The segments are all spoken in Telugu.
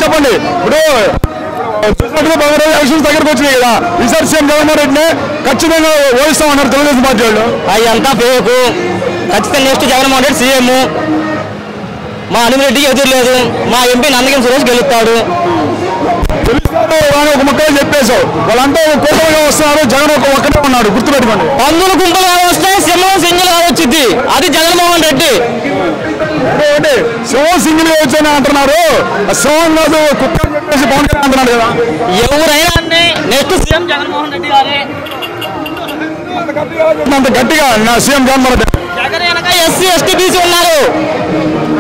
చెప్పండి ఇప్పుడు ఎలక్షన్స్ దగ్గరకు వచ్చినాయి కదా ఈసారి సీఎం జగన్మోహన్ రెడ్డిని ఖచ్చితంగా ఓడిస్తామన్నారు తెలుగుదేశం పార్టీ వాళ్ళు. అవి అంతా ఫేకు. ఖచ్చితంగా నెక్స్ట్ జగన్మోహన్ రెడ్డి సీఎం. మా అనిమిరెడ్డికి ఎదురు లేదు. మా ఎంపీ నందగిరి సురేష్ గెలుస్తాడు. ఒక ముక్కలు చెప్పేశావు. వాళ్ళంతా కోటగా వస్తున్నారు. జగన్ ఒక్కడే ఉన్నాడు, గుర్తుపెట్టుకోండి. పందులు గుంపులు వస్తే సింహం సింగిల్ వచ్చింది. అది జగన్మోహన్ రెడ్డి. సింహం సింగిల్ వచ్చని అంటున్నారు. సింహం కాదు కుక్క చెప్పేసి పవన్ కళ్యాణ్ అంటున్నాడు కదా. ఎవరైనా అంటే నెక్స్ట్ సీఎం జగన్మోహన్ రెడ్డి గారే. అంత గట్టిగా నా సీఎం జగన్మోహన్ రెడ్డి. జగన్ వెనక ఎస్సీ ఎస్టీ బీసీ ఉన్నారు.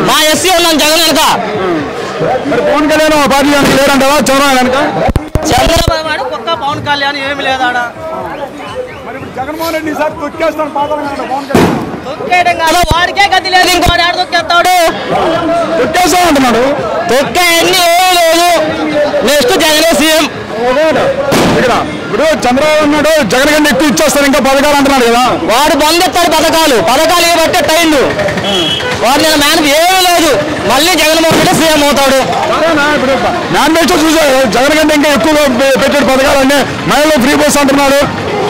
మా ఎస్సీ ఉన్నాం జగన్ వెనక. మరి పవన్ కళ్యాణ్ పార్టీ లేదంటావా చంద్రబాబు వెనక? చంద్రబాబు నాయుడు ఒక్క పవన్ కళ్యాణ్ ఏమి లేదాడా. జగన్మోహన్ రెడ్డి సార్ తొక్కేస్తాను పవన్ కళ్యాణ్. తొక్కేయడం కాదు, వాడికే గతి లేదు. ఇంకోటి ఆడ తొక్కేస్తాడు. తొక్కేస్తా అంటున్నాడు. తొక్కేయన్ని ఏమీ లేదు. నెక్స్ట్ జగనే సీఎం. ఇప్పుడు చంద్రబాబు ఉన్నాడు, జగన్ కంటే ఎక్కువ ఇచ్చేస్తారు ఇంకా పథకాలు అంటున్నాడు కదా. వాడు బందెత్తాడు పథకాలు ఏబట్టే టైండు. వాడు నేను మేనకు ఏమీ లేదు. మళ్ళీ జగన్మోహన్ రెడ్డి సీఎం అవుతాడు. ఇప్పుడు మేనిఫెస్టో చూసారు, జగన్ కంటే ఇంకా ఎక్కువగా పెట్టాడు పథకాలన్నీ. మహిళలు ఫ్రీ బస్ అంటున్నాడు.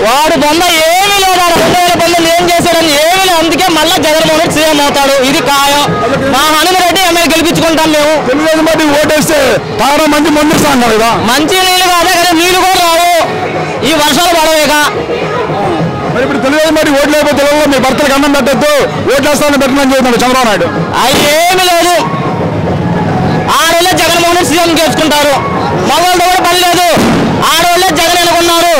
వాడు బొంద ఏమీ లేదు. 2019 ఏం చేశాడని ఏమీ లేదు. అందుకే మళ్ళీ జగన్మోహన్ రెడ్డి సీఎం అవుతాడు. ఇది ఖాయం. మా హనుమరెడ్డి ఎమ్మెల్యే గెలిపించుకుంటాం మేము. తెలుగుదేశం పార్టీ ఓటేస్తే చాలా మంది మందిస్తా అన్నారు కదా. మంచి నీళ్ళు కాదే కానీ నీళ్ళు కూడా రావు. ఈ వర్షాలు పడవేక. మరి ఇప్పుడు తెలుగుదేశం పార్టీ ఓట్లు లేకపోతే మీ భర్తలకు అన్నం పెట్టద్దు, ఓట్లేస్తానని పెట్టమని చెబుతున్నాడు చంద్రబాబు నాయుడు. అది ఏమీ లేదు. ఆడోళ్ళే జగన్మోహన్ రెడ్డి సీఎం చేసుకుంటారు. మగవాళ్ళతో కూడా పని లేదు. ఆడోళ్ళే జగన్ అనుకున్నారు.